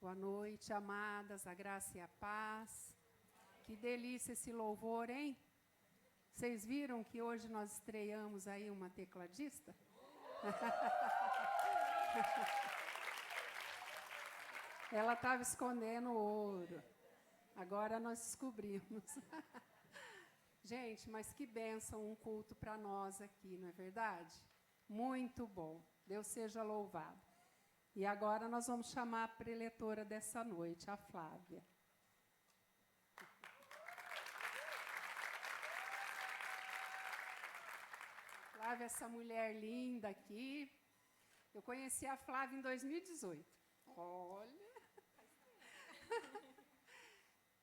Boa noite, amadas, a graça e a paz. Que delícia esse louvor, hein? Vocês viram que hoje nós estreamos aí uma tecladista? Ela estava escondendo ouro. Agora nós descobrimos. Gente, mas que bênção um culto para nós aqui, não é verdade? Muito bom. Deus seja louvado. E agora nós vamos chamar a preletora dessa noite, a Flávia. Flávia, essa mulher linda aqui. Eu conheci a Flávia em 2018. Olha!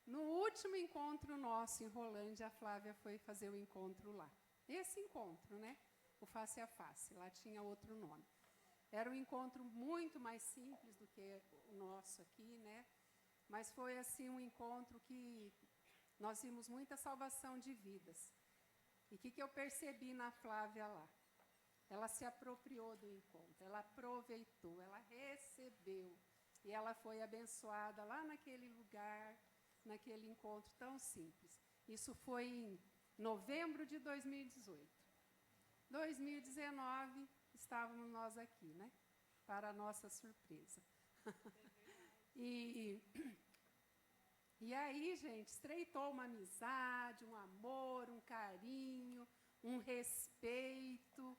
No último encontro nosso em Rolândia, a Flávia foi fazer o encontro lá. Esse encontro, né? O Face a Face. Lá tinha outro nome. Era um encontro muito mais simples do que o nosso aqui, né? Mas foi, assim, um encontro que nós vimos muita salvação de vidas. E o que eu percebi na Flávia lá? Ela se apropriou do encontro, ela aproveitou, ela recebeu. E ela foi abençoada lá naquele lugar, naquele encontro tão simples. Isso foi em novembro de 2018. 2019, estávamos nós aqui, né? Para a nossa surpresa. E aí, gente, estreitou uma amizade, um amor, um carinho, um respeito.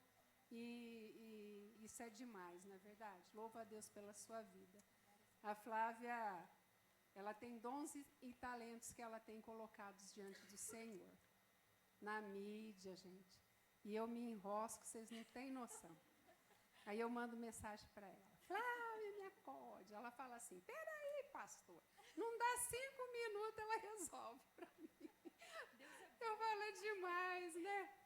E isso é demais, não é verdade? Louvo a Deus pela sua vida. A Flávia, ela tem dons e talentos que ela tem colocados diante do Senhor. Na mídia, gente. E eu me enrosco, vocês não têm noção. Aí eu mando mensagem para ela. Flávia, me acorde. Ela fala assim, peraí, pastor. Não dá 5 minutos, ela resolve para mim. Eu falo, é demais, né?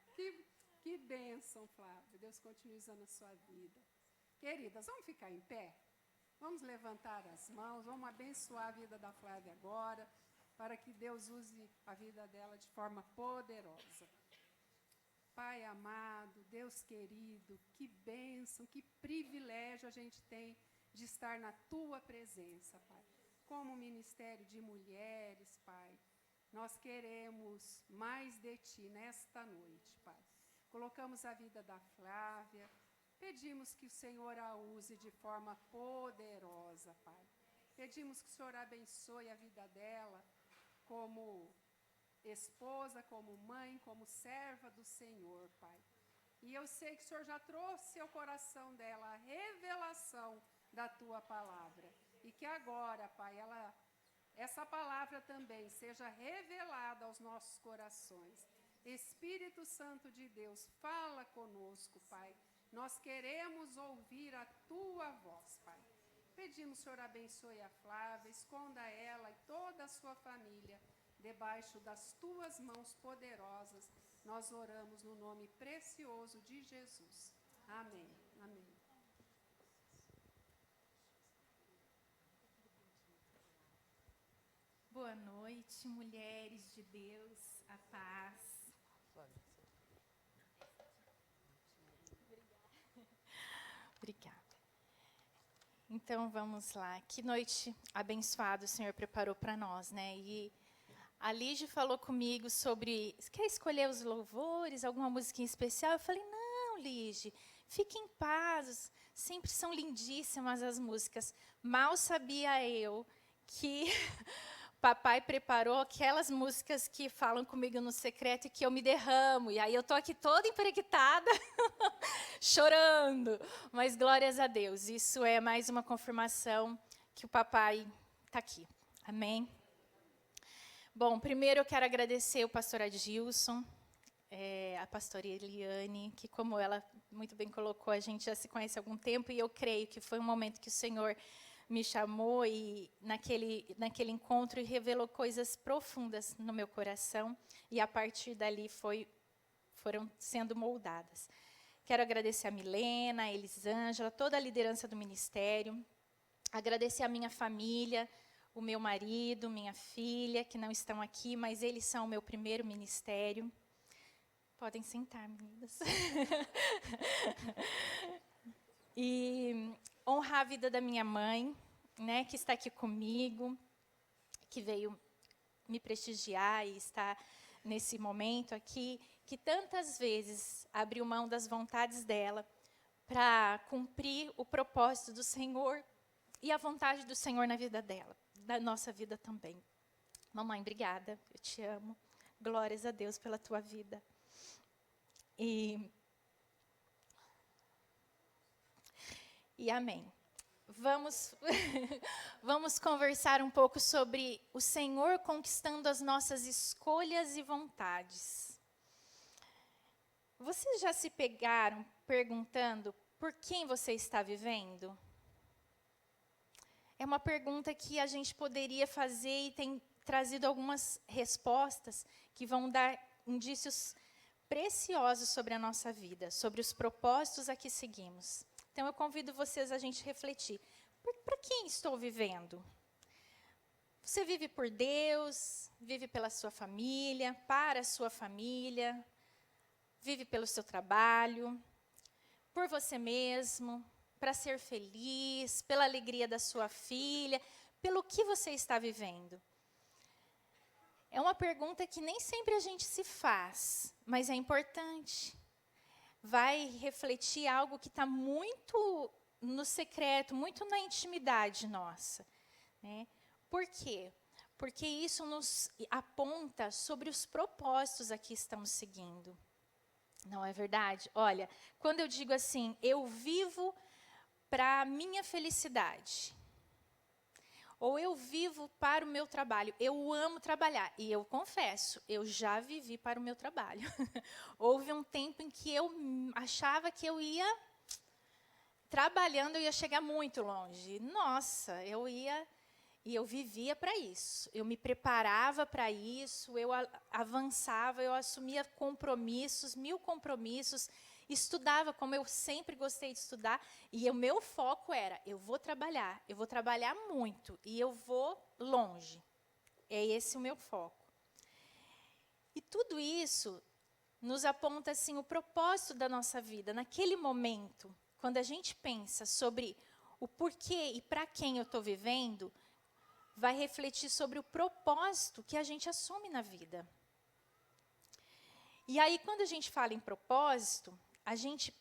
Que bênção, Flávia. Deus continue usando a sua vida. Queridas, vamos ficar em pé? Vamos levantar as mãos, vamos abençoar a vida da Flávia agora, para que Deus use a vida dela de forma poderosa. Pai amado, Deus querido, que bênção, que privilégio a gente tem de estar na Tua presença, Pai. Como ministério de mulheres, Pai, nós queremos mais de Ti nesta noite, Pai. Colocamos a vida da Flávia, pedimos que o Senhor a use de forma poderosa, Pai. Pedimos que o Senhor abençoe a vida dela como esposa, como mãe, como serva do Senhor, Pai. E eu sei que o Senhor já trouxe ao coração dela a revelação da Tua palavra. E que agora, Pai, essa palavra também seja revelada aos nossos corações. Espírito Santo de Deus, fala conosco, Pai. Nós queremos ouvir a Tua voz, Pai. Pedimos, Senhor, abençoe a Flávia, esconda ela e toda a sua família debaixo das Tuas mãos poderosas. Nós oramos no nome precioso de Jesus. Amém. Amém. Boa noite, mulheres de Deus, a paz. Obrigada. Então vamos lá. Que noite abençoada o Senhor preparou para nós, né? E a Lígia falou comigo sobre, quer escolher os louvores, alguma musiquinha especial? Eu falei, não, Lígia, fique em paz, sempre são lindíssimas as músicas. Mal sabia eu que papai preparou aquelas músicas que falam comigo no secreto e que eu me derramo. E aí eu estou aqui toda empreguitada, chorando. Mas glórias a Deus, isso é mais uma confirmação que o papai está aqui. Amém? Bom, primeiro eu quero agradecer o pastor Adilson, a pastora Eliane, que, como ela muito bem colocou, a gente já se conhece há algum tempo, e eu creio que foi um momento que o Senhor me chamou e naquele encontro e revelou coisas profundas no meu coração, e a partir dali foram sendo moldadas. Quero agradecer a Milena, a Elisângela, toda a liderança do ministério, agradecer a minha família, o meu marido, minha filha, que não estão aqui, mas eles são o meu primeiro ministério. Podem sentar, meninas. E honrar a vida da minha mãe, né, que está aqui comigo, que veio me prestigiar e está nesse momento aqui, que tantas vezes abriu mão das vontades dela para cumprir o propósito do Senhor e a vontade do Senhor na vida dela, da nossa vida também. Mamãe, obrigada, eu te amo. Glórias a Deus pela tua vida. E amém. Vamos conversar um pouco sobre o Senhor conquistando as nossas escolhas e vontades. Vocês já se pegaram perguntando por quem você está vivendo? É uma pergunta que a gente poderia fazer e tem trazido algumas respostas que vão dar indícios preciosos sobre a nossa vida, sobre os propósitos a que seguimos. Então, eu convido vocês a gente refletir. Para quem estou vivendo? Você vive por Deus? Vive pela sua família? Para a sua família? Vive pelo seu trabalho? Por você mesmo? Para ser feliz? Pela alegria da sua filha? Pelo que você está vivendo? É uma pergunta que nem sempre a gente se faz, mas é importante. Vai refletir algo que está muito no secreto, muito na intimidade nossa, né? Por quê? Porque isso nos aponta sobre os propósitos a que estamos seguindo. Não é verdade? Olha, quando eu digo assim, eu vivo para a minha felicidade, ou eu vivo para o meu trabalho, eu amo trabalhar. E eu confesso, eu já vivi para o meu trabalho. Houve um tempo em que eu achava que eu ia, trabalhando, eu ia chegar muito longe. Nossa, eu ia, e eu vivia para isso. Eu me preparava para isso, eu avançava, eu assumia compromissos, 1000 compromissos, estudava como eu sempre gostei de estudar, e o meu foco era, eu vou trabalhar muito, e eu vou longe. É esse o meu foco. E tudo isso nos aponta assim, o propósito da nossa vida. Naquele momento, quando a gente pensa sobre o porquê e para quem eu estou vivendo, vai refletir sobre o propósito que a gente assume na vida. E aí, quando a gente fala em propósito, a gente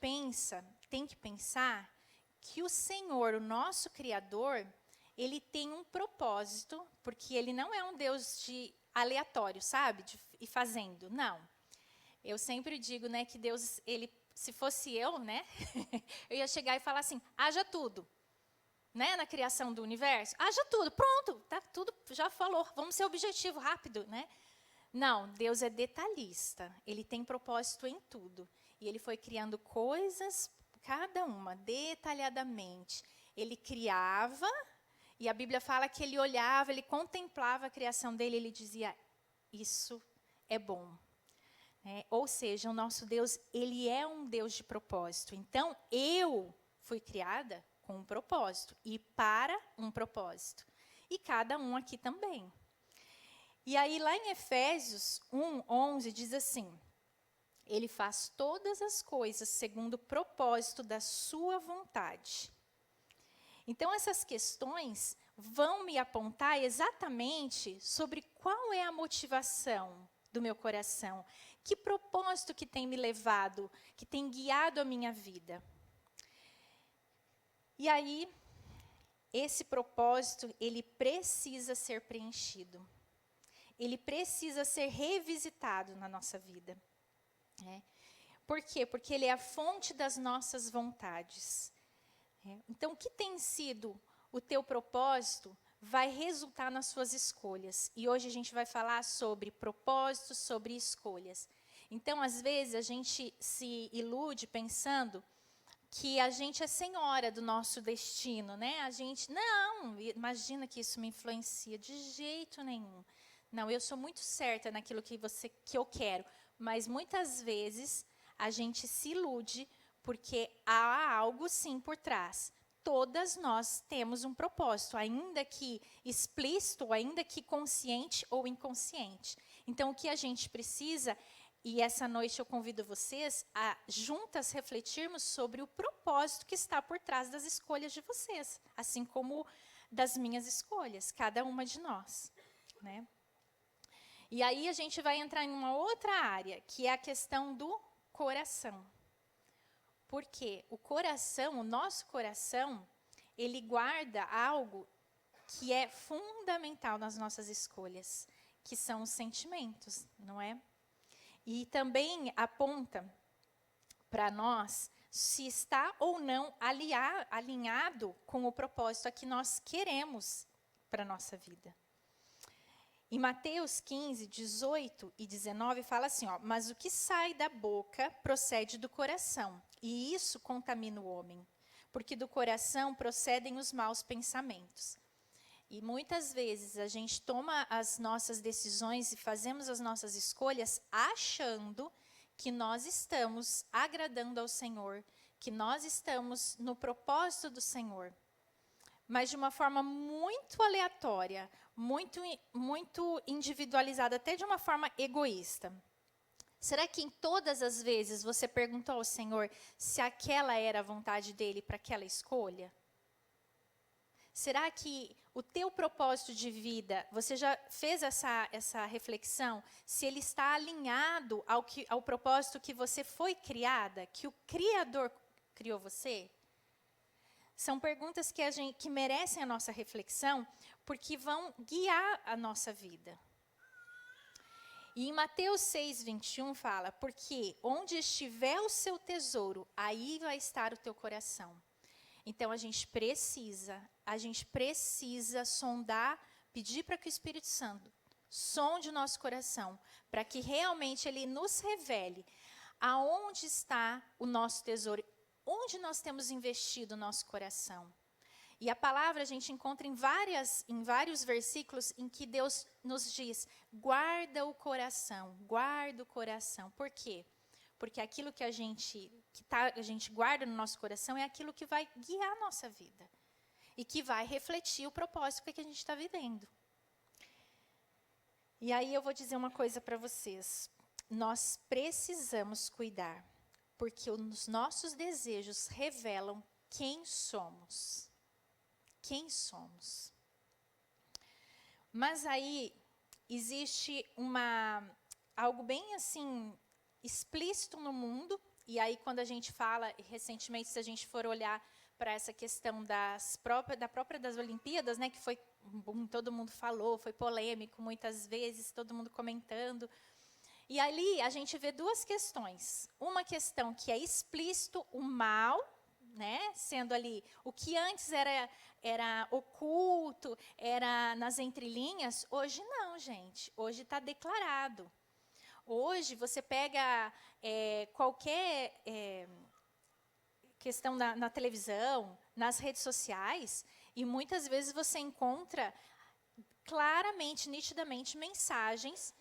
tem que pensar que o Senhor, o nosso Criador, ele tem um propósito, porque ele não é um Deus de aleatório, sabe? De ir fazendo, não. Eu sempre digo, né, que Deus, ele, se fosse eu, né, eu ia chegar e falar assim, haja tudo, né, na criação do universo, haja tudo, pronto, tá tudo, já falou, vamos ser objetivo, rápido, né? Não, Deus é detalhista, ele tem propósito em tudo. E ele foi criando coisas, cada uma, detalhadamente. Ele criava, e a Bíblia fala que ele olhava, ele contemplava a criação dele, ele dizia, isso é bom. Ou seja, o nosso Deus, ele é um Deus de propósito. Então, eu fui criada com um propósito, e para um propósito. E cada um aqui também. E aí, lá em Efésios 1:11, diz assim, ele faz todas as coisas segundo o propósito da sua vontade. Então, essas questões vão me apontar exatamente sobre qual é a motivação do meu coração, que propósito que tem me levado, que tem guiado a minha vida. E aí, esse propósito, ele precisa ser preenchido. Ele precisa ser revisitado na nossa vida. Por quê? Porque ele é a fonte das nossas vontades. Então, o que tem sido o teu propósito vai resultar nas suas escolhas. E hoje a gente vai falar sobre propósitos, sobre escolhas. Então, às vezes, a gente se ilude pensando que a gente é senhora do nosso destino, né? A gente, não, imagina que isso me influencia de jeito nenhum. Não, eu sou muito certa naquilo que eu quero, mas muitas vezes a gente se ilude porque há algo sim por trás. Todas nós temos um propósito, ainda que explícito, ainda que consciente ou inconsciente. Então, o que a gente precisa, e essa noite eu convido vocês a juntas refletirmos sobre o propósito que está por trás das escolhas de vocês. Assim como das minhas escolhas, cada uma de nós, né? E aí a gente vai entrar em uma outra área, que é a questão do coração. Porque o coração, o nosso coração, ele guarda algo que é fundamental nas nossas escolhas, que são os sentimentos, não é? E também aponta para nós se está ou não alinhado com o propósito a que nós queremos para a nossa vida. Em Mateus 15, 18 e 19, fala assim, ó, mas o que sai da boca procede do coração, e isso contamina o homem, porque do coração procedem os maus pensamentos. E muitas vezes a gente toma as nossas decisões e fazemos as nossas escolhas achando que nós estamos agradando ao Senhor, que nós estamos no propósito do Senhor. Mas de uma forma muito aleatória, muito individualizada, até de uma forma egoísta. Será que em todas as vezes você perguntou ao Senhor se aquela era a vontade dele para aquela escolha? Será que o teu propósito de vida, você já fez essa reflexão? Se ele está alinhado ao propósito que você foi criada, que o Criador criou você? São perguntas que merecem a nossa reflexão, porque vão guiar a nossa vida. E em Mateus 6, 21 fala, porque onde estiver o seu tesouro, aí vai estar o teu coração. Então a gente precisa sondar, pedir para que o Espírito Santo sonde o nosso coração, para que realmente ele nos revele aonde está o nosso tesouro, onde nós temos investido o nosso coração. E a palavra a gente encontra em vários versículos em que Deus nos diz, guarda o coração. Por quê? Porque aquilo que a gente guarda no nosso coração é aquilo que vai guiar a nossa vida. E que vai refletir o propósito que a gente está vivendo. E aí eu vou dizer uma coisa para vocês. Nós precisamos cuidar. Porque os nossos desejos revelam quem somos. Quem somos. Mas aí existe algo bem assim explícito no mundo, e aí quando a gente fala, recentemente, se a gente for olhar para essa questão das Olimpíadas, né, que foi todo mundo falou, foi polêmico muitas vezes, todo mundo comentando. E ali a gente vê duas questões. Uma questão que é explícito, o mal, né, sendo ali o que antes era oculto, era nas entrelinhas, hoje não, gente. Hoje está declarado. Hoje você pega qualquer questão na televisão, nas redes sociais, e muitas vezes você encontra claramente, nitidamente, mensagens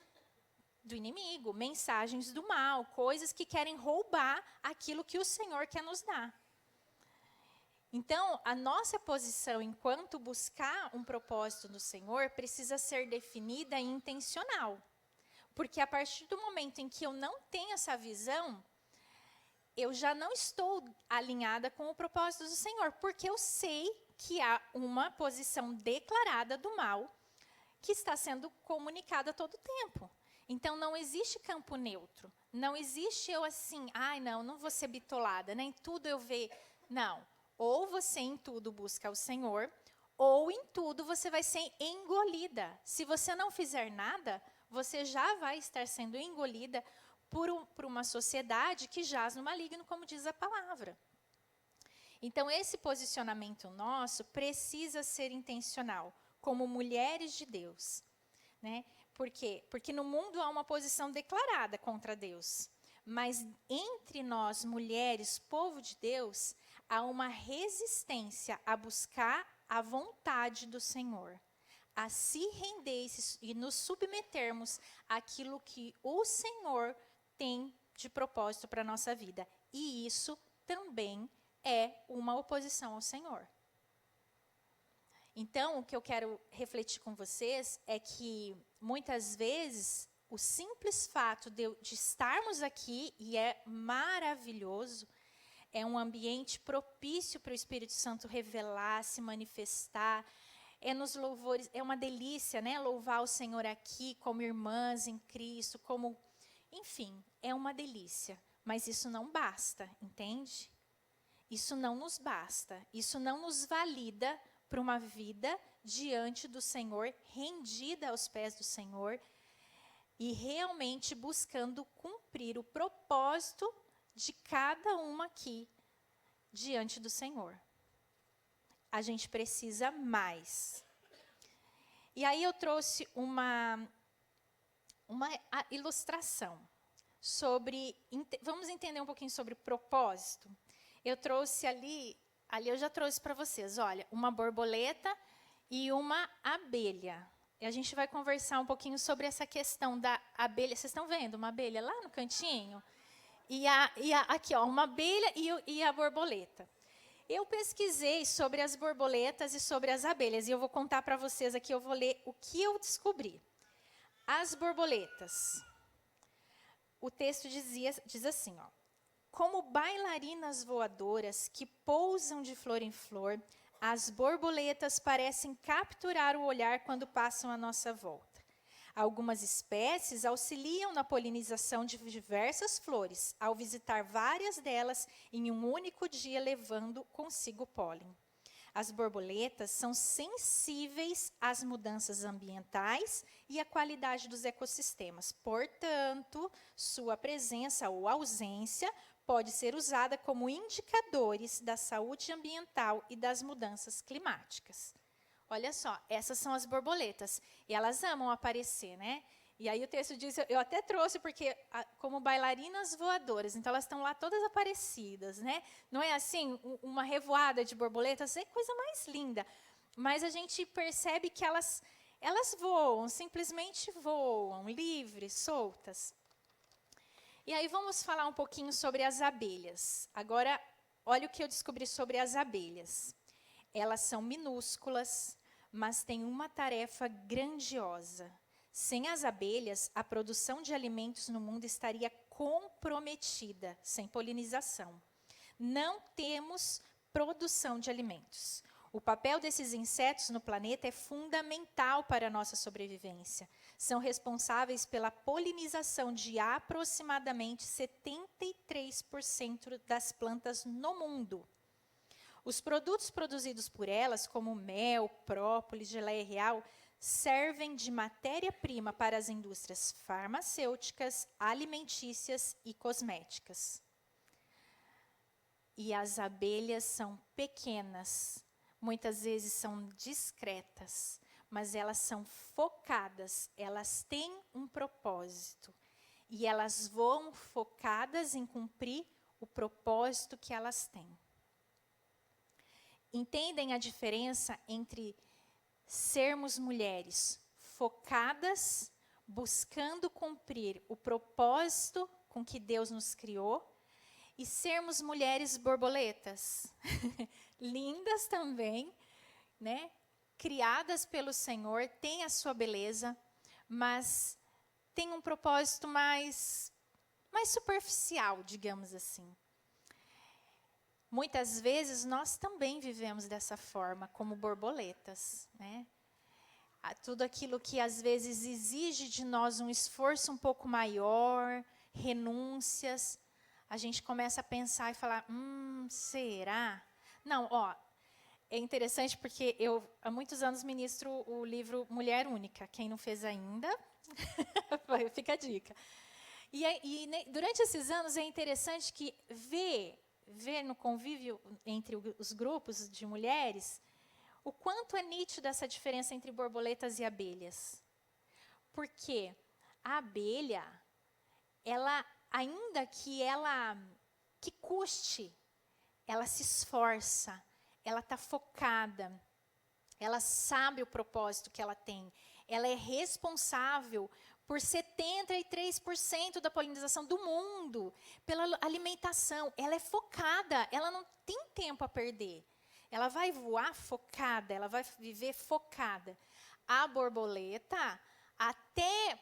do inimigo, mensagens do mal, coisas que querem roubar aquilo que o Senhor quer nos dar. Então, a nossa posição enquanto buscar um propósito do Senhor precisa ser definida e intencional. Porque a partir do momento em que eu não tenho essa visão, eu já não estou alinhada com o propósito do Senhor, porque eu sei que há uma posição declarada do mal que está sendo comunicada a todo tempo. Então, não existe campo neutro. Não existe eu assim, não vou ser bitolada, nem tudo eu ver. Não. Ou você em tudo busca o Senhor, ou em tudo você vai ser engolida. Se você não fizer nada, você já vai estar sendo engolida por uma sociedade que jaz no maligno, como diz a palavra. Então, esse posicionamento nosso precisa ser intencional, como mulheres de Deus. Né? Por quê? Porque no mundo há uma posição declarada contra Deus. Mas entre nós, mulheres, povo de Deus, há uma resistência a buscar a vontade do Senhor. A se render e nos submetermos àquilo que o Senhor tem de propósito para a nossa vida. E isso também é uma oposição ao Senhor. Então, o que eu quero refletir com vocês é que, muitas vezes, o simples fato de estarmos aqui, e é maravilhoso, é um ambiente propício para o Espírito Santo revelar, se manifestar, é nos louvores, é uma delícia, né? Louvar o Senhor aqui como irmãs em Cristo, como, enfim, é uma delícia. Mas isso não basta, entende? Isso não nos basta. Isso não nos valida para uma vida diante do Senhor, rendida aos pés do Senhor e realmente buscando cumprir o propósito de cada uma aqui diante do Senhor. A gente precisa mais. E aí eu trouxe uma ilustração sobre, vamos entender um pouquinho sobre propósito. Eu trouxe ali eu já trouxe para vocês, olha, uma borboleta e uma abelha. E a gente vai conversar um pouquinho sobre essa questão da abelha. Vocês estão vendo uma abelha lá no cantinho? Aqui, ó, uma abelha e a borboleta. Eu pesquisei sobre as borboletas e sobre as abelhas, e eu vou contar para vocês aqui, eu vou ler o que eu descobri. As borboletas. O texto diz assim, ó. Como bailarinas voadoras que pousam de flor em flor, as borboletas parecem capturar o olhar quando passam à nossa volta. Algumas espécies auxiliam na polinização de diversas flores, ao visitar várias delas em um único dia, levando consigo pólen. As borboletas são sensíveis às mudanças ambientais e à qualidade dos ecossistemas. Portanto, sua presença ou ausência pode ser usada como indicadores da saúde ambiental e das mudanças climáticas. Olha só, essas são as borboletas. E elas amam aparecer, né? E aí o texto diz, eu até trouxe, porque como bailarinas voadoras, então elas estão lá todas aparecidas, né? Não é assim, uma revoada de borboletas, é coisa mais linda. Mas a gente percebe que elas voam, simplesmente voam, livres, soltas. E aí vamos falar um pouquinho sobre as abelhas. Agora, olha o que eu descobri sobre as abelhas. Elas são minúsculas, mas têm uma tarefa grandiosa. Sem as abelhas, a produção de alimentos no mundo estaria comprometida, sem polinização. Não temos produção de alimentos. O papel desses insetos no planeta é fundamental para a nossa sobrevivência. São responsáveis pela polinização de aproximadamente 73% das plantas no mundo. Os produtos produzidos por elas, como mel, própolis, geleia real, servem de matéria-prima para as indústrias farmacêuticas, alimentícias e cosméticas. E as abelhas são pequenas, muitas vezes são discretas, mas elas são focadas, elas têm um propósito. E elas voam focadas em cumprir o propósito que elas têm. Entendem a diferença entre sermos mulheres focadas, buscando cumprir o propósito com que Deus nos criou, e sermos mulheres borboletas, lindas também, né? Criadas pelo Senhor, têm a sua beleza, mas têm um propósito mais superficial, digamos assim. Muitas vezes nós também vivemos dessa forma, como borboletas, né? Tudo aquilo que às vezes exige de nós um esforço um pouco maior, renúncias, a gente começa a pensar e falar, será? Não, ó, é interessante porque eu há muitos anos ministro o livro Mulher Única. Quem não fez ainda, fica a dica. Durante esses anos é interessante que ver no convívio entre os grupos de mulheres, o quanto é nítida essa diferença entre borboletas e abelhas. Porque a abelha, ela, ainda que custe, ela se esforça, ela está focada, ela sabe o propósito que ela tem, ela é responsável por 73% da polinização do mundo, pela alimentação. Ela é focada, ela não tem tempo a perder. Ela vai voar focada, ela vai viver focada. A borboleta,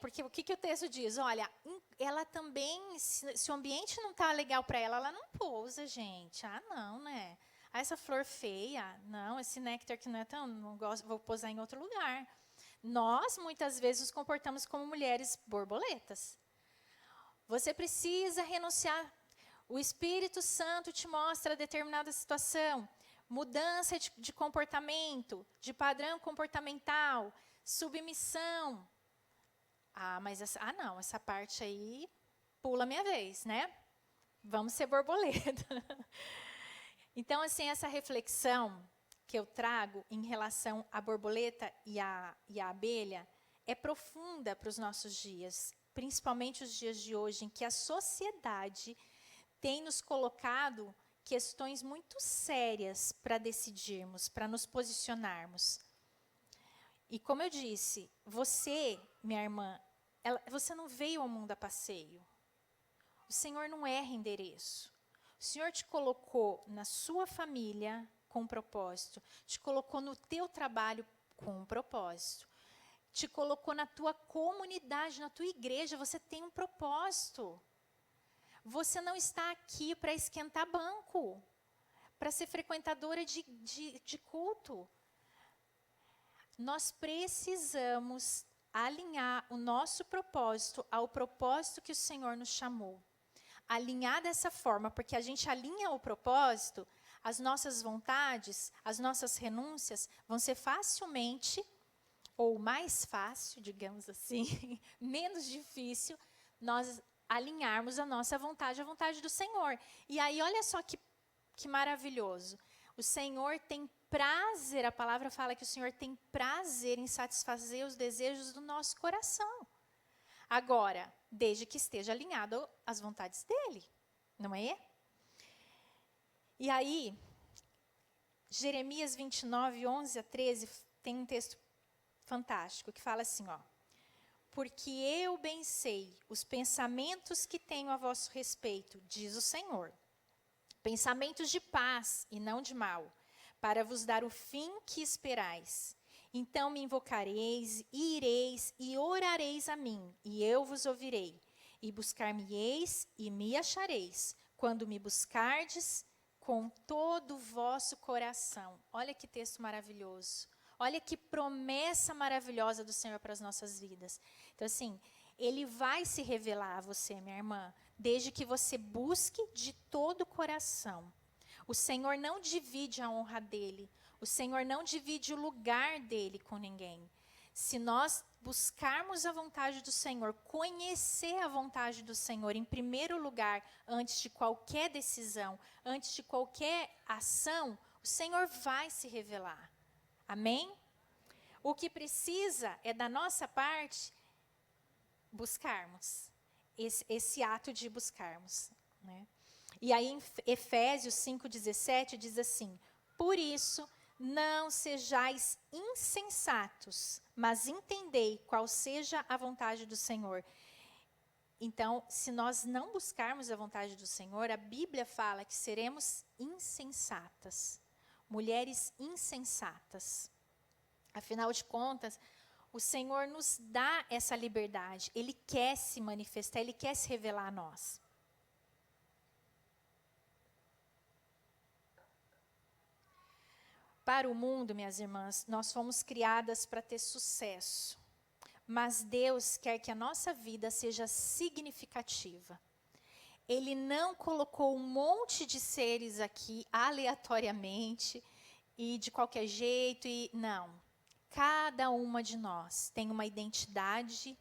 porque o que o texto diz? Olha, ela também, se o ambiente não está legal para ela, ela não pousa, gente. Não, né? Ah, essa flor feia, não, esse néctar que não é tão, não gosto, vou posar em outro lugar. Nós, muitas vezes, nos comportamos como mulheres borboletas. Você precisa renunciar. O Espírito Santo te mostra determinada situação, mudança de comportamento, de padrão comportamental, submissão. Mas não, essa parte aí pula a minha vez, né? Vamos ser borboleta. Então, assim, essa reflexão que eu trago em relação à borboleta e à abelha é profunda para os nossos dias, principalmente os dias de hoje, em que a sociedade tem nos colocado questões muito sérias para decidirmos, para nos posicionarmos. E como eu disse, você, minha irmã, você não veio ao mundo a passeio. O Senhor não erra endereço. O Senhor te colocou na sua família com um propósito, te colocou no teu trabalho com um propósito, te colocou na tua comunidade, na tua igreja, você tem um propósito. Você não está aqui para esquentar banco, para ser frequentadora de culto. Nós precisamos alinhar o nosso propósito ao propósito que o Senhor nos chamou. Alinhar dessa forma, porque a gente alinha o propósito, as nossas vontades, as nossas renúncias vão ser facilmente, ou mais fácil, digamos assim, menos difícil, nós alinharmos a nossa vontade à vontade do Senhor. E aí, olha só que maravilhoso. O Senhor tem prazer, a palavra fala que o Senhor tem prazer em satisfazer os desejos do nosso coração. Agora, desde que esteja alinhado às vontades dEle, não é? E aí, Jeremias 29, 11 a 13, tem um texto fantástico que fala assim, ó. Porque eu bem sei os pensamentos que tenho a vosso respeito, diz o Senhor. Pensamentos de paz e não de mal, para vos dar o fim que esperais. Então me invocareis, e ireis, e orareis a mim, e eu vos ouvirei. E buscar-me-eis, e me achareis, quando me buscardes com todo o vosso coração. Olha que texto maravilhoso. Olha que promessa maravilhosa do Senhor para as nossas vidas. Então, assim, Ele vai se revelar a você, minha irmã, desde que você busque de todo o coração. O Senhor não divide a honra dEle. O Senhor não divide o lugar dEle com ninguém. Se nós buscarmos a vontade do Senhor, conhecer a vontade do Senhor em primeiro lugar, antes de qualquer decisão, antes de qualquer ação, o Senhor vai se revelar. Amém? O que precisa é da nossa parte buscarmos, esse ato de buscarmos, né? E aí em Efésios 5,17 diz assim, por isso não sejais insensatos, mas entendei qual seja a vontade do Senhor. Então, se nós não buscarmos a vontade do Senhor, a Bíblia fala que seremos insensatas, mulheres insensatas. Afinal de contas, o Senhor nos dá essa liberdade. Ele quer se manifestar, Ele quer se revelar a nós. Para o mundo, minhas irmãs, nós fomos criadas para ter sucesso. Mas Deus quer que a nossa vida seja significativa. Ele não colocou um monte de seres aqui aleatoriamente e de qualquer jeito. Não. Cada uma de nós tem uma identidade,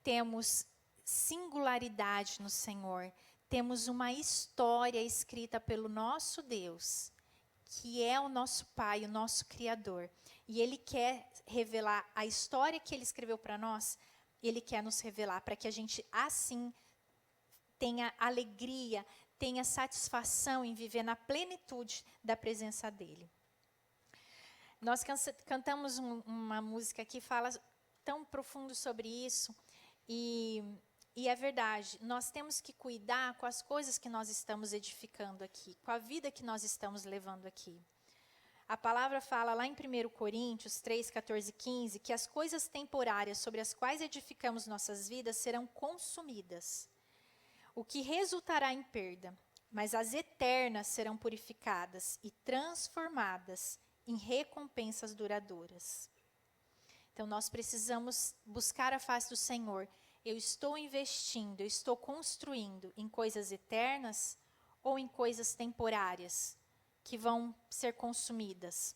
temos singularidade no Senhor, temos uma história escrita pelo nosso Deus, que é o nosso Pai, o nosso Criador. E Ele quer revelar a história que Ele escreveu para nós, Ele quer nos revelar para que a gente, assim, tenha alegria, tenha satisfação em viver na plenitude da presença dEle. Nós cantamos uma música que fala tão profundo sobre isso, e é verdade, nós temos que cuidar com as coisas que nós estamos edificando aqui, com a vida que nós estamos levando aqui. A palavra fala lá em 1 Coríntios 3, 14 e 15, que as coisas temporárias sobre as quais edificamos nossas vidas serão consumidas, o que resultará em perda. mas as eternas serão purificadas e transformadas em recompensas duradouras. Então, nós precisamos buscar a face do Senhor. Eu estou investindo, eu estou construindo em coisas eternas ou em coisas temporárias que vão ser consumidas?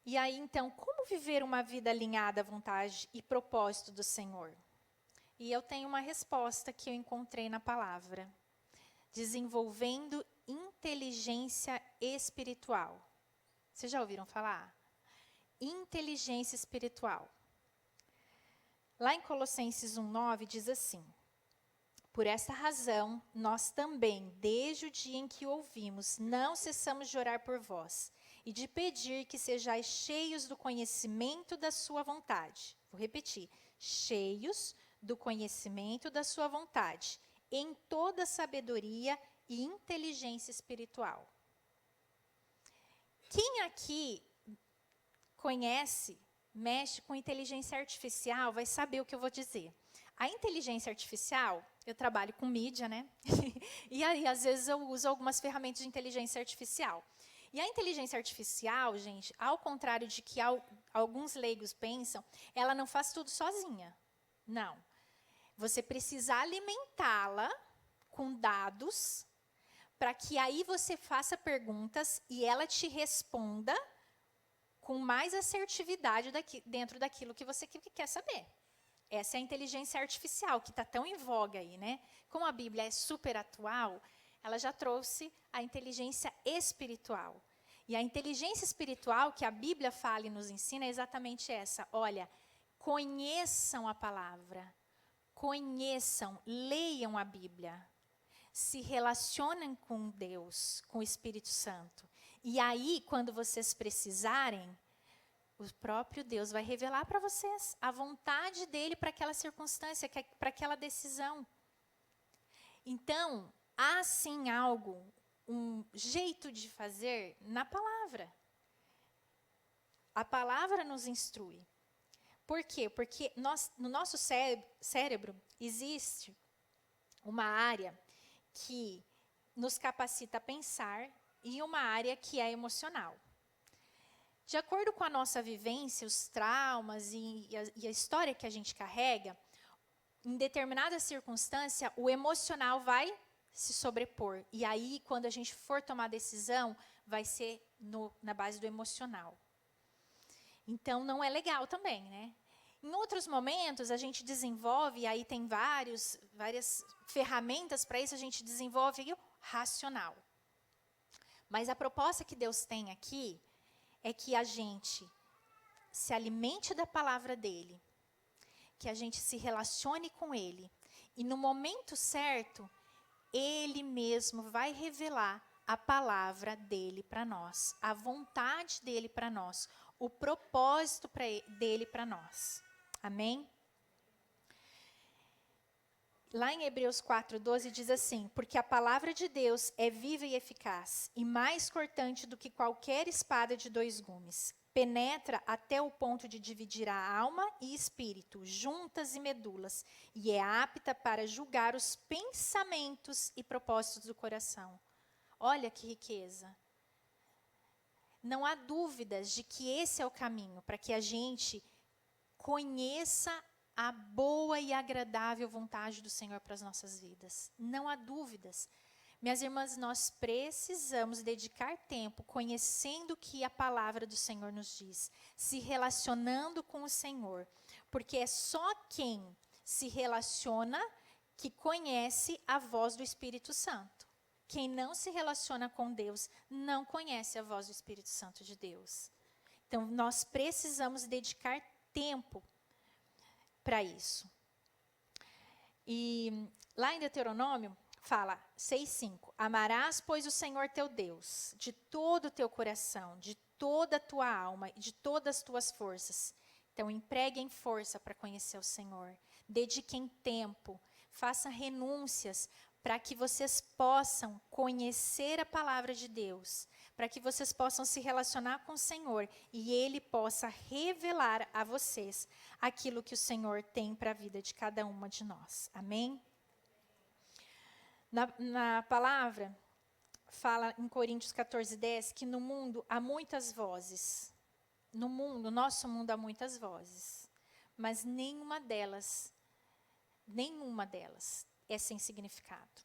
E aí, então, como viver uma vida alinhada à vontade e propósito do Senhor? E eu tenho uma resposta que eu encontrei na palavra. Desenvolvendo inteligência espiritual. Vocês já ouviram falar? Inteligência espiritual. Lá em Colossenses 1:9 diz assim: por essa razão, nós também, desde o dia em que o ouvimos, não cessamos de orar por vós e de pedir que sejais cheios do conhecimento da sua vontade. Vou repetir: cheios do conhecimento da sua vontade, em toda sabedoria e inteligência espiritual. Quem aqui conhece, mexe com inteligência artificial, vai saber o que eu vou dizer. A inteligência artificial, eu trabalho com mídia, né? E aí, às vezes, eu uso algumas ferramentas de inteligência artificial. E a inteligência artificial, gente, ao contrário de que alguns leigos pensam, ela não faz tudo sozinha. Não. Você precisa alimentá-la com dados para que aí você faça perguntas e ela te responda com mais assertividade dentro daquilo que você quer saber. Essa é a inteligência artificial, que está tão em voga aí, né? Como a Bíblia é super atual, ela já trouxe a inteligência espiritual. E a inteligência espiritual que a Bíblia fala e nos ensina é exatamente essa. Olha, conheçam a palavra, conheçam, leiam a Bíblia, se relacionem com Deus, com o Espírito Santo. E aí, quando vocês precisarem, o próprio Deus vai revelar para vocês a vontade dele para aquela circunstância, para aquela decisão. Então, há sim algo, um jeito de fazer na palavra. A palavra nos instrui. Por quê? Porque no nosso cérebro existe uma área que nos capacita a pensar e uma área que é emocional. De acordo com a nossa vivência, os traumas e a história que a gente carrega, em determinada circunstância, o emocional vai se sobrepor. E aí, quando a gente for tomar decisão, vai ser na base do emocional. Então, não é legal também, né? Em outros momentos, a gente desenvolve, e aí tem várias ferramentas para isso, a gente desenvolve o racional. Mas a proposta que Deus tem aqui é que a gente se alimente da palavra dele, que a gente se relacione com ele, e no momento certo, ele mesmo vai revelar a palavra dele para nós, a vontade dele para nós, o propósito dele para nós. Amém? Lá em Hebreus 4:12 diz assim: porque a palavra de Deus é viva e eficaz, e mais cortante do que qualquer espada de 2 gumes. Penetra até o ponto de dividir a alma e espírito, juntas e medulas, e é apta para julgar os pensamentos e propósitos do coração. Olha que riqueza. Não há dúvidas de que esse é o caminho para que a gente conheça a boa e agradável vontade do Senhor para as nossas vidas. Não há dúvidas. Minhas irmãs, nós precisamos dedicar tempo conhecendo o que a palavra do Senhor nos diz, se relacionando com o Senhor, porque é só quem se relaciona que conhece a voz do Espírito Santo. Quem não se relaciona com Deus não conhece a voz do Espírito Santo de Deus. Então, nós precisamos dedicar tempo para isso. E lá em Deuteronômio, fala 6:5, amarás, pois, o Senhor teu Deus, de todo o teu coração, de toda a tua alma e de todas as tuas forças. Então, empreguem força para conhecer o Senhor. Dediquem tempo, façam renúncias para que vocês possam conhecer a palavra de Deus, para que vocês possam se relacionar com o Senhor e Ele possa revelar a vocês aquilo que o Senhor tem para a vida de cada uma de nós. Amém? Na palavra, fala em Coríntios 14:10, que no mundo há muitas vozes. No nosso mundo há muitas vozes. Mas nenhuma delas é sem significado.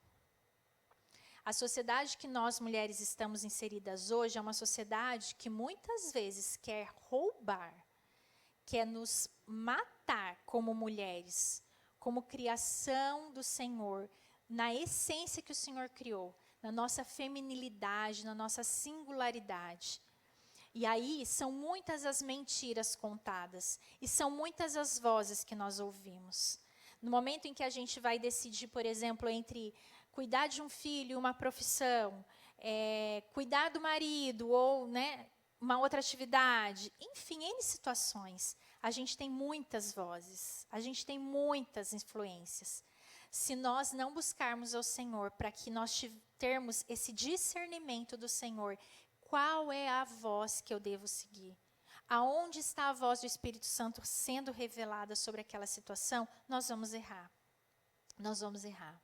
A sociedade que nós, mulheres, estamos inseridas hoje é uma sociedade que muitas vezes quer roubar, quer nos matar como mulheres, como criação do Senhor, na essência que o Senhor criou, na nossa feminilidade, na nossa singularidade. E aí são muitas as mentiras contadas, e são muitas as vozes que nós ouvimos. No momento em que a gente vai decidir, por exemplo, entre cuidar de um filho, uma profissão, cuidar do marido ou, né, uma outra atividade, enfim, N situações, a gente tem muitas vozes, a gente tem muitas influências. Se nós não buscarmos ao Senhor para que nós termos esse discernimento do Senhor, qual é a voz que eu devo seguir? Aonde está a voz do Espírito Santo sendo revelada sobre aquela situação? Nós vamos errar. Nós vamos errar.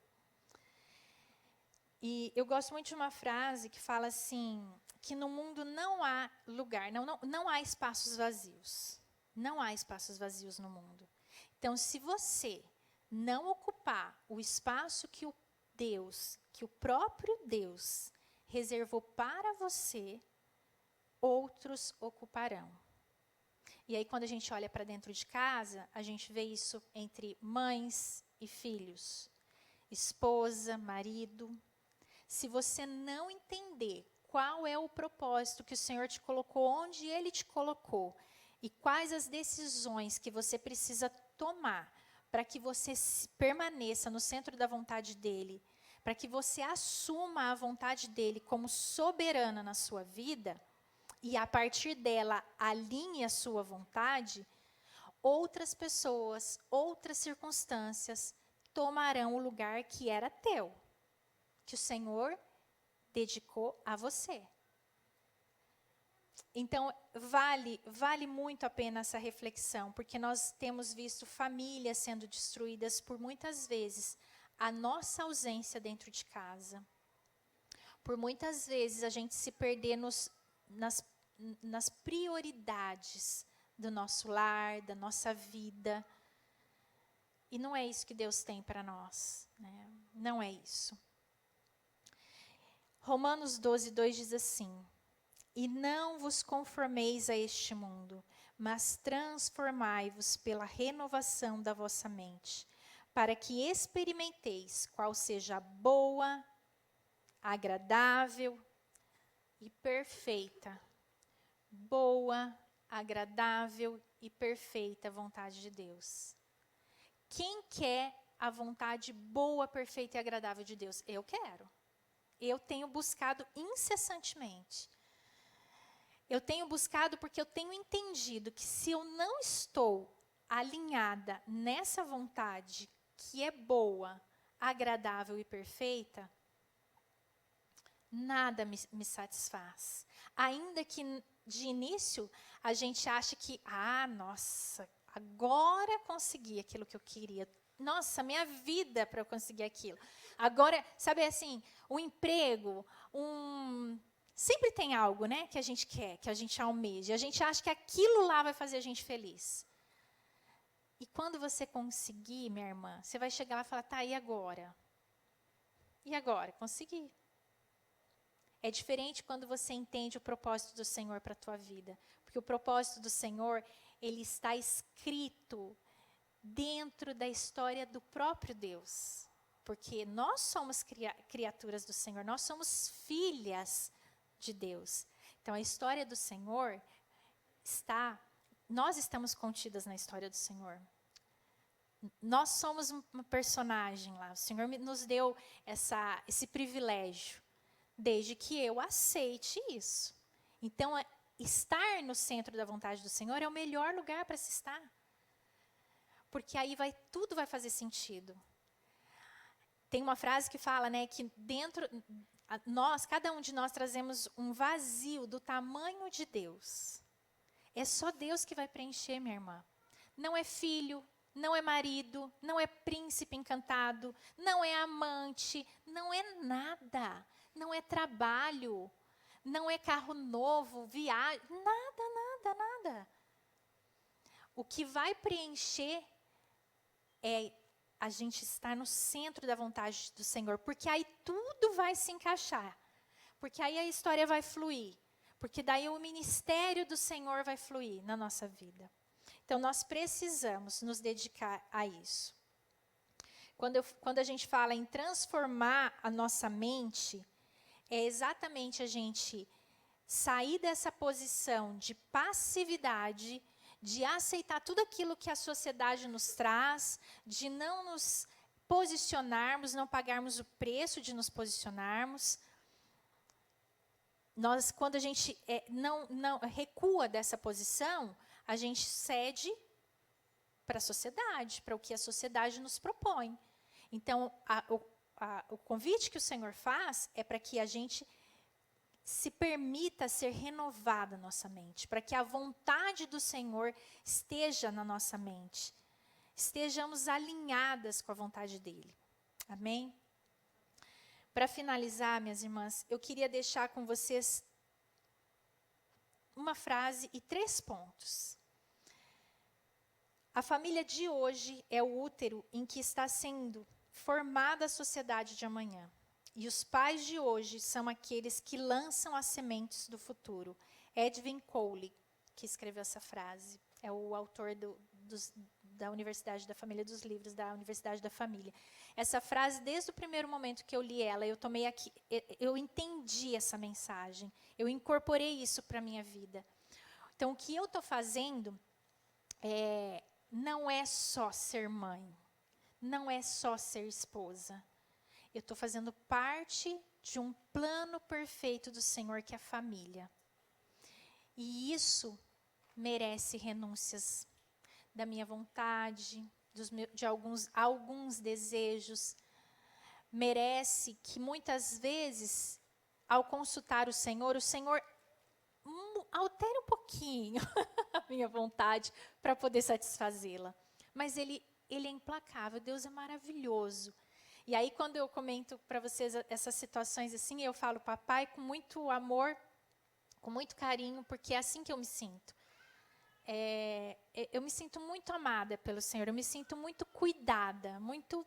E eu gosto muito de uma frase que fala assim, que no mundo não há lugar, não há espaços vazios. Não há espaços vazios no mundo. Então, se você não ocupar o espaço que o próprio Deus reservou para você, outros ocuparão. E aí, quando a gente olha para dentro de casa, a gente vê isso entre mães e filhos, esposa, marido. Se você não entender qual é o propósito que o Senhor te colocou, onde Ele te colocou, e quais as decisões que você precisa tomar para que você permaneça no centro da vontade dEle, para que você assuma a vontade dEle como soberana na sua vida, e a partir dela alinhe a sua vontade, outras pessoas, outras circunstâncias tomarão o lugar que era teu, que o Senhor dedicou a você. Então, vale muito a pena essa reflexão, porque nós temos visto famílias sendo destruídas por muitas vezes a nossa ausência dentro de casa. Por muitas vezes a gente se perder nas prioridades do nosso lar, da nossa vida. E não é isso que Deus tem para nós, né? Não é isso. Romanos 12:2 diz assim: e não vos conformeis a este mundo, mas transformai-vos pela renovação da vossa mente, para que experimenteis qual seja a boa, agradável e perfeita. Boa, agradável e perfeita vontade de Deus. Quem quer a vontade boa, perfeita e agradável de Deus? Eu quero. Eu tenho buscado incessantemente. Eu tenho buscado porque eu tenho entendido que se eu não estou alinhada nessa vontade que é boa, agradável e perfeita, nada me satisfaz. Ainda que de início a gente ache que, nossa, agora consegui aquilo que eu queria. Nossa, minha vida para eu conseguir aquilo. Agora, sabe assim, o emprego, sempre tem algo, né, que a gente quer, que a gente almeja. A gente acha que aquilo lá vai fazer a gente feliz. E quando você conseguir, minha irmã, você vai chegar lá e falar, tá, e agora? E agora? Consegui. É diferente quando você entende o propósito do Senhor para a tua vida. Porque o propósito do Senhor, ele está escrito dentro da história do próprio Deus. Porque nós somos criaturas do Senhor, nós somos filhas de Deus. Então, a história do Senhor nós estamos contidas na história do Senhor. Nós somos uma personagem lá. O Senhor nos deu esse privilégio, desde que eu aceite isso. Então, estar no centro da vontade do Senhor é o melhor lugar para se estar. Porque aí tudo vai fazer sentido. Tem uma frase que fala, né, que cada um de nós trazemos um vazio do tamanho de Deus. É só Deus que vai preencher, minha irmã. Não é filho, não é marido, não é príncipe encantado, não é amante, não é nada, não é trabalho, não é carro novo, viagem, nada, nada, nada. O que vai preencher é a gente estar no centro da vontade do Senhor, porque aí tudo vai se encaixar, porque aí a história vai fluir, porque daí o ministério do Senhor vai fluir na nossa vida. Então, nós precisamos nos dedicar a isso. Quando a gente fala em transformar a nossa mente, é exatamente a gente sair dessa posição de passividade, de aceitar tudo aquilo que a sociedade nos traz, de não nos posicionarmos, não pagarmos o preço de nos posicionarmos. Quando a gente não recua dessa posição, a gente cede para a sociedade, para o que a sociedade nos propõe. Então, o convite que o Senhor faz é para que a gente se permita ser renovada a nossa mente, para que a vontade do Senhor esteja na nossa mente, estejamos alinhadas com a vontade dEle. Amém? Para finalizar, minhas irmãs, eu queria deixar com vocês uma frase e 3 pontos. A família de hoje é o útero em que está sendo formada a sociedade de amanhã. E os pais de hoje são aqueles que lançam as sementes do futuro. Edwin Cole, que escreveu essa frase, é o autor da Universidade da Família, dos livros da Universidade da Família. Essa frase, desde o primeiro momento que eu li ela, eu entendi essa mensagem, eu incorporei isso para a minha vida. Então, o que eu estou fazendo não é só ser mãe, não é só ser esposa. Eu estou fazendo parte de um plano perfeito do Senhor, que é a família. E isso merece renúncias da minha vontade, de alguns desejos. Merece que muitas vezes, ao consultar o Senhor altere um pouquinho a minha vontade para poder satisfazê-la. Mas Ele é implacável, Deus é maravilhoso. E aí, quando eu comento para vocês essas situações assim, eu falo, papai, com muito amor, com muito carinho, porque é assim que eu me sinto. Eu me sinto muito amada pelo Senhor, eu me sinto muito cuidada, muito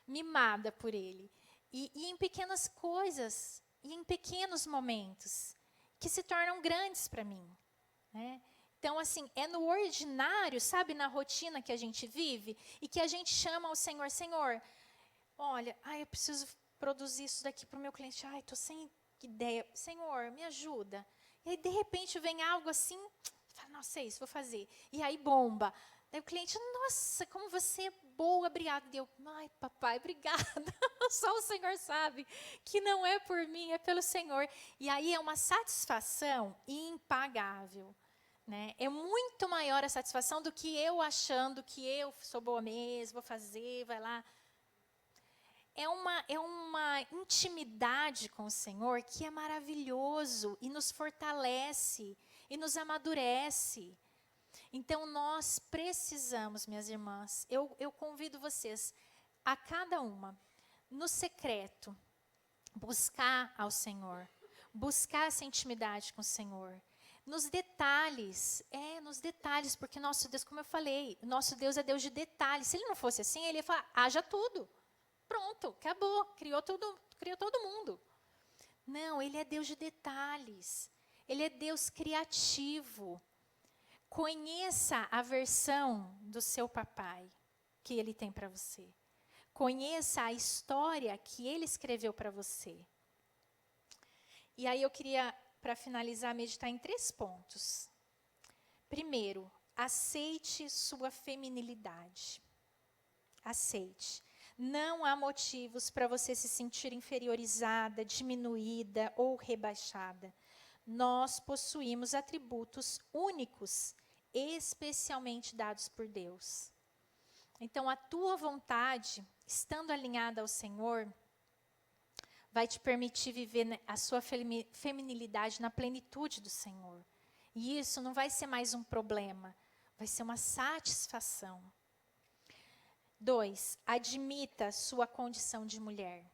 mimada por Ele. E em pequenas coisas, e em pequenos momentos, que se tornam grandes para mim, né? Então, assim, é no ordinário, sabe, na rotina que a gente vive, e que a gente chama ao Senhor, Senhor, olha, eu preciso produzir isso daqui para o meu cliente. Estou sem ideia. Senhor, me ajuda. E aí, de repente, vem algo assim, fala, nossa, é isso, vou fazer. E aí, bomba. Daí o cliente, nossa, como você é boa, obrigada. E eu, papai, obrigada. Só o Senhor sabe que não é por mim, é pelo Senhor. E aí, é uma satisfação impagável. Né? É muito maior a satisfação do que eu achando que eu sou boa mesmo, vou fazer, vai lá. É uma intimidade com o Senhor que é maravilhoso e nos fortalece e nos amadurece. Então, nós precisamos, minhas irmãs, eu convido vocês, a cada uma, no secreto, buscar ao Senhor, buscar essa intimidade com o Senhor. Nos detalhes, porque nosso Deus, como eu falei, nosso Deus é Deus de detalhes. Se Ele não fosse assim, Ele ia falar, haja tudo. Pronto, acabou, criou todo mundo. Não, Ele é Deus de detalhes. Ele é Deus criativo. Conheça a versão do seu papai que Ele tem para você. Conheça a história que Ele escreveu para você. E aí eu queria, para finalizar, meditar em 3 pontos. Primeiro, aceite sua feminilidade. Aceite. Não há motivos para você se sentir inferiorizada, diminuída ou rebaixada. Nós possuímos atributos únicos, especialmente dados por Deus. Então, a tua vontade, estando alinhada ao Senhor, vai te permitir viver a sua feminilidade na plenitude do Senhor. E isso não vai ser mais um problema, vai ser uma satisfação. 2, admita sua condição de mulher.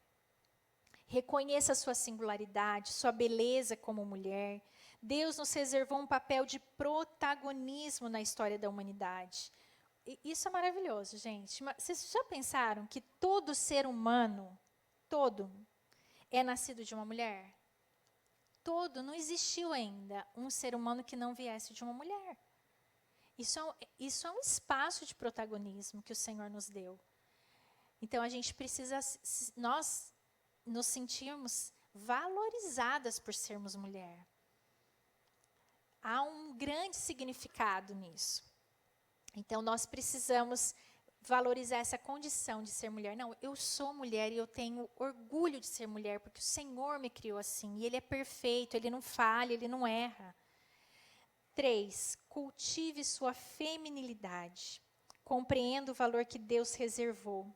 Reconheça sua singularidade, sua beleza como mulher. Deus nos reservou um papel de protagonismo na história da humanidade. Isso é maravilhoso, gente. Vocês já pensaram que todo ser humano, todo, é nascido de uma mulher? Todo, não existiu ainda um ser humano que não viesse de uma mulher. Isso é um espaço de protagonismo que o Senhor nos deu. Então, a gente precisa, nós nos sentirmos valorizadas por sermos mulher. Há um grande significado nisso. Então, nós precisamos valorizar essa condição de ser mulher. Não, eu sou mulher e eu tenho orgulho de ser mulher, porque o Senhor me criou assim. E Ele é perfeito, Ele não falha, Ele não erra. 3, cultive sua feminilidade. Compreenda o valor que Deus reservou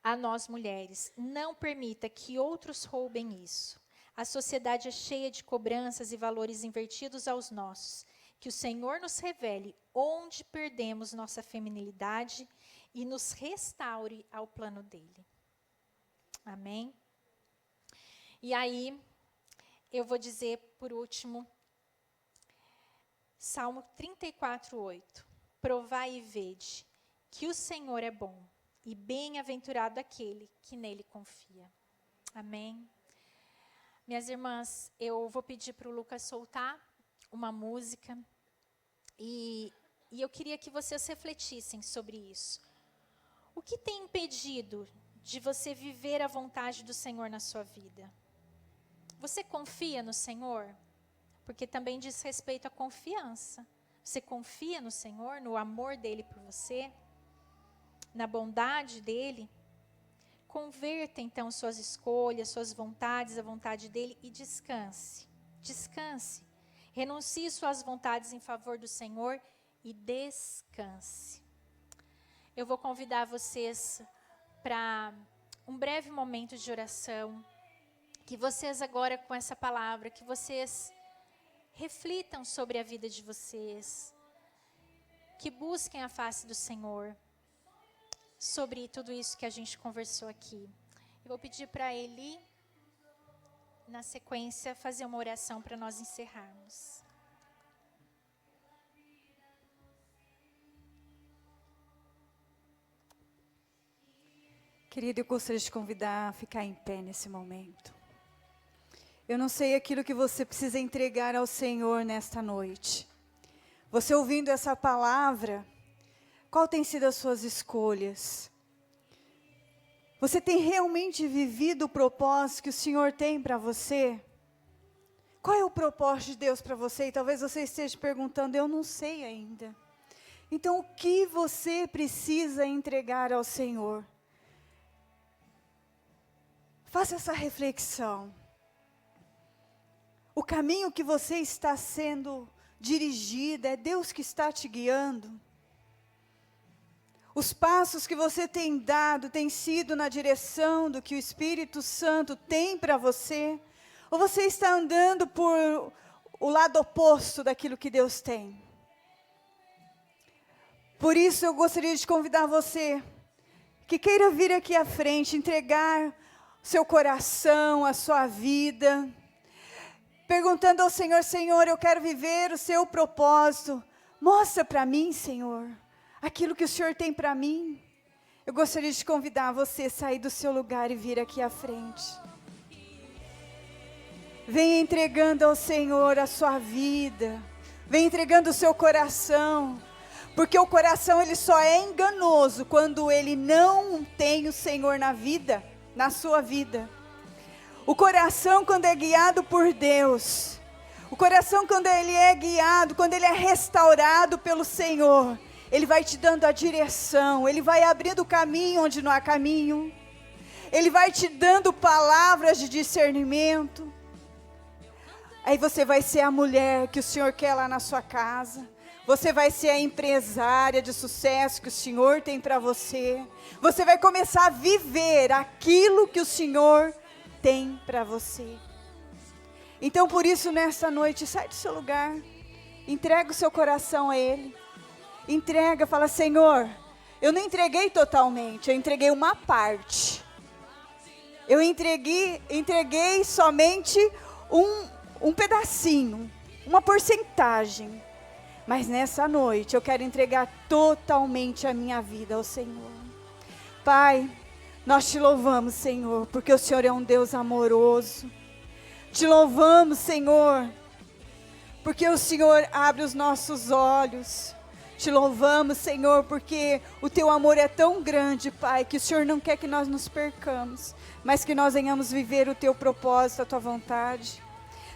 a nós mulheres. Não permita que outros roubem isso. A sociedade é cheia de cobranças e valores invertidos aos nossos. Que o Senhor nos revele onde perdemos nossa feminilidade e nos restaure ao plano dele. Amém? E aí, eu vou dizer, por último, Salmo 34:8. Provai e vede que o Senhor é bom, e bem-aventurado aquele que nele confia. Amém? Minhas irmãs, eu vou pedir para o Lucas soltar uma música, e eu queria que vocês refletissem sobre isso. O que tem impedido de você viver a vontade do Senhor na sua vida? Você confia no Senhor? Porque também diz respeito à confiança. Você confia no Senhor, no amor dele por você, na bondade dele? Converta então suas escolhas, suas vontades à vontade dele e descanse. Descanse. Renuncie suas vontades em favor do Senhor e descanse. Eu vou convidar vocês para um breve momento de oração. Que vocês agora, com essa palavra, que vocês reflitam sobre a vida de vocês, que busquem a face do Senhor, sobre tudo isso que a gente conversou aqui. Eu vou pedir para Eli, na sequência, fazer uma oração para nós encerrarmos. Querida, eu gostaria de te convidar a ficar em pé nesse momento. Eu não sei aquilo que você precisa entregar ao Senhor nesta noite. Você ouvindo essa palavra, qual tem sido as suas escolhas? Você tem realmente vivido o propósito que o Senhor tem para você? Qual é o propósito de Deus para você? E talvez você esteja perguntando, eu não sei ainda. Então, o que você precisa entregar ao Senhor? Faça essa reflexão. O caminho que você está sendo dirigida, é Deus que está te guiando? Os passos que você tem dado, têm sido na direção do que o Espírito Santo tem para você? Ou você está andando por o lado oposto daquilo que Deus tem? Por isso eu gostaria de convidar você, que queira vir aqui à frente, entregar seu coração, a sua vida, perguntando ao Senhor, Senhor, eu quero viver o seu propósito. Mostra para mim, Senhor, aquilo que o Senhor tem para mim. Eu gostaria de convidar você a sair do seu lugar e vir aqui à frente. Venha entregando ao Senhor a sua vida. Venha entregando o seu coração. Porque o coração ele só é enganoso quando ele não tem o Senhor na vida, na sua vida. O coração, quando é guiado por Deus, o coração, quando ele é guiado, quando ele é restaurado pelo Senhor, ele vai te dando a direção, ele vai abrindo o caminho onde não há caminho, ele vai te dando palavras de discernimento. Aí você vai ser a mulher que o Senhor quer lá na sua casa. Você vai ser a empresária de sucesso que o Senhor tem para você. Você vai começar a viver aquilo que o Senhor tem para você. Então, por isso, nessa noite, sai do seu lugar. Entrega o seu coração a Ele. Entrega, fala, Senhor, eu não entreguei totalmente, eu entreguei uma parte. Eu entreguei somente um pedacinho, uma porcentagem. Mas nessa noite eu quero entregar totalmente a minha vida ao Senhor. Pai, nós te louvamos, Senhor, porque o Senhor é um Deus amoroso. Te louvamos, Senhor, porque o Senhor abre os nossos olhos. Te louvamos, Senhor, porque o teu amor é tão grande, Pai, que o Senhor não quer que nós nos percamos, mas que nós venhamos viver o teu propósito, a tua vontade.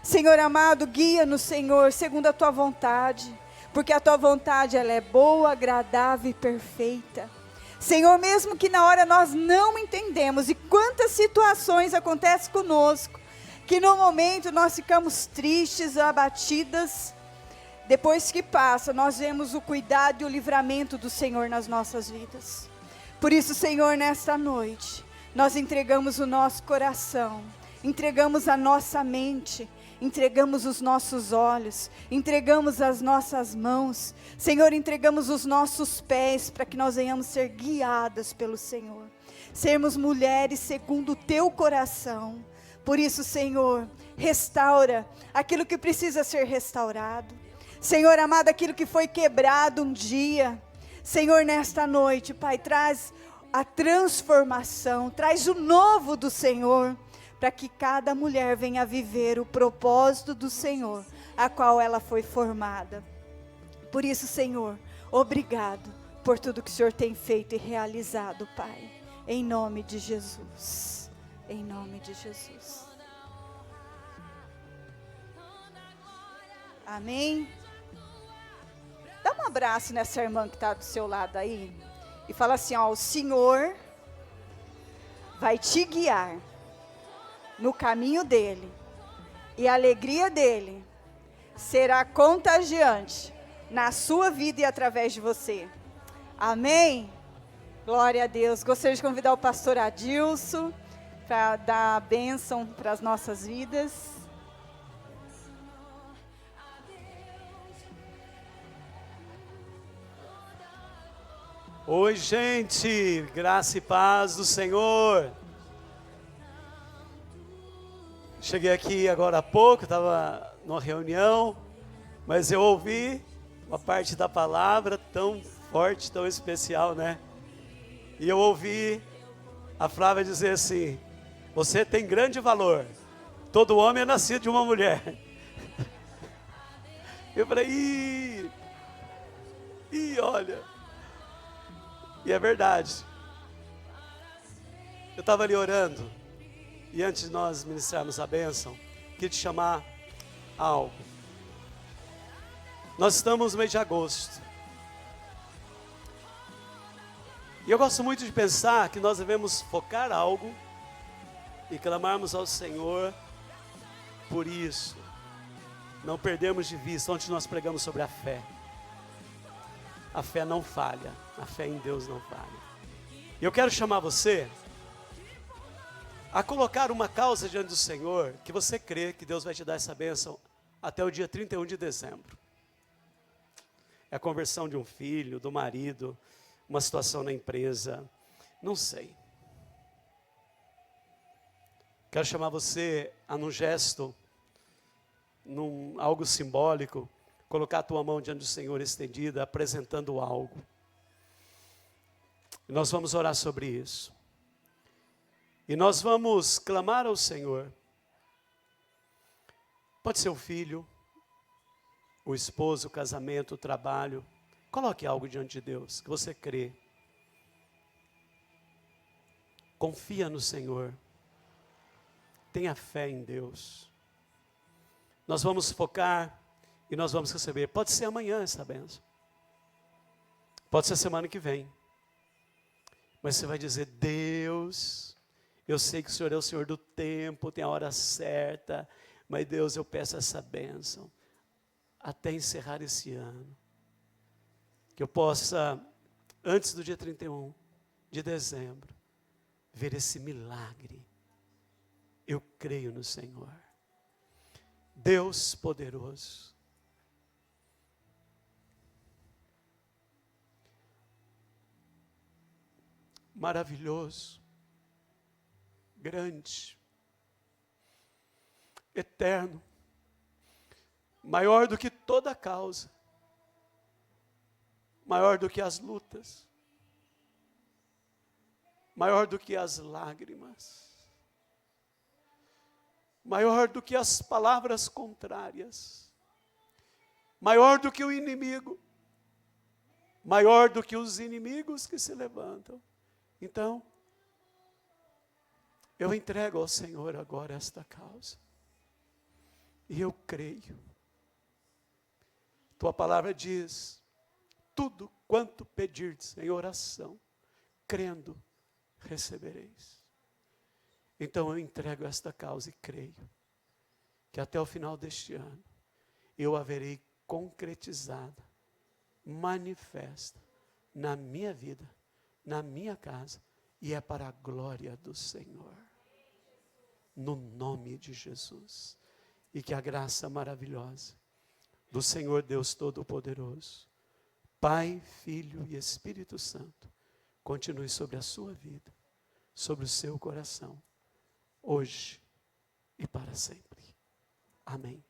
Senhor amado, guia-nos, Senhor, segundo a tua vontade, porque a tua vontade ela é boa, agradável e perfeita. Senhor, mesmo que na hora nós não entendemos, e quantas situações acontecem conosco, que no momento nós ficamos tristes, abatidas, depois que passa, nós vemos o cuidado e o livramento do Senhor nas nossas vidas. Por isso, Senhor, nesta noite, nós entregamos o nosso coração, entregamos a nossa mente, entregamos os nossos olhos, entregamos as nossas mãos, Senhor, entregamos os nossos pés, para que nós venhamos ser guiadas pelo Senhor, sermos mulheres segundo o teu coração. Por isso, Senhor, restaura aquilo que precisa ser restaurado. Senhor amado, aquilo que foi quebrado um dia, Senhor, nesta noite, Pai, traz a transformação, traz o novo do Senhor, para que cada mulher venha viver o propósito do Senhor, a qual ela foi formada. Por isso, Senhor, obrigado por tudo que o Senhor tem feito e realizado, Pai, em nome de Jesus, em nome de Jesus. Amém? Dá um abraço nessa irmã que está do seu lado aí, e fala assim, ó, o Senhor vai te guiar no caminho dele, e a alegria dele será contagiante na sua vida e através de você. Amém? Glória a Deus. Gostaria de convidar o pastor Adilson para dar a bênção para as nossas vidas. Oi, gente, graça e paz do Senhor. Cheguei aqui agora há pouco, estava numa reunião, mas eu ouvi uma parte da palavra tão forte, tão especial, né? E eu ouvi a Flávia dizer assim, você tem grande valor, todo homem é nascido de uma mulher. Eu falei, olha, e é verdade. Eu estava ali orando, e antes de nós ministrarmos a bênção, queria te chamar a algo. Nós estamos no mês de agosto. E eu gosto muito de pensar que nós devemos focar algo e clamarmos ao Senhor por isso. Não perdemos de vista onde nós pregamos sobre a fé. A fé não falha, a fé em Deus não falha. E eu quero chamar você a colocar uma causa diante do Senhor, que você crê que Deus vai te dar essa bênção até o dia 31 de dezembro. É a conversão de um filho, do marido, uma situação na empresa, não sei. Quero chamar você a num gesto, num algo simbólico, colocar a tua mão diante do Senhor estendida, apresentando algo. E nós vamos orar sobre isso. E nós vamos clamar ao Senhor. Pode ser o filho, o esposo, o casamento, o trabalho. Coloque algo diante de Deus, que você crê. Confia no Senhor. Tenha fé em Deus. Nós vamos focar e nós vamos receber. Pode ser amanhã essa bênção. Pode ser semana que vem. Mas você vai dizer, Deus, eu sei que o Senhor é o Senhor do tempo, tem a hora certa, mas Deus, eu peço essa bênção até encerrar esse ano. Que eu possa, antes do dia 31 de dezembro, ver esse milagre. Eu creio no Senhor. Deus poderoso. maravilhoso, grande, eterno, maior do que toda causa, maior do que as lutas, maior do que as lágrimas, maior do que as palavras contrárias, maior do que o inimigo, maior do que os inimigos que se levantam. Então, eu entrego ao Senhor agora esta causa, e eu creio. Tua palavra diz: tudo quanto pedirdes em oração, crendo, recebereis. Então eu entrego esta causa e creio que até o final deste ano eu a verei concretizada, manifesta na minha vida, na minha casa, e é para a glória do Senhor. No nome de Jesus. E que a graça maravilhosa do Senhor Deus Todo-Poderoso, Pai, Filho e Espírito Santo, continue sobre a sua vida, sobre o seu coração, hoje e para sempre. Amém.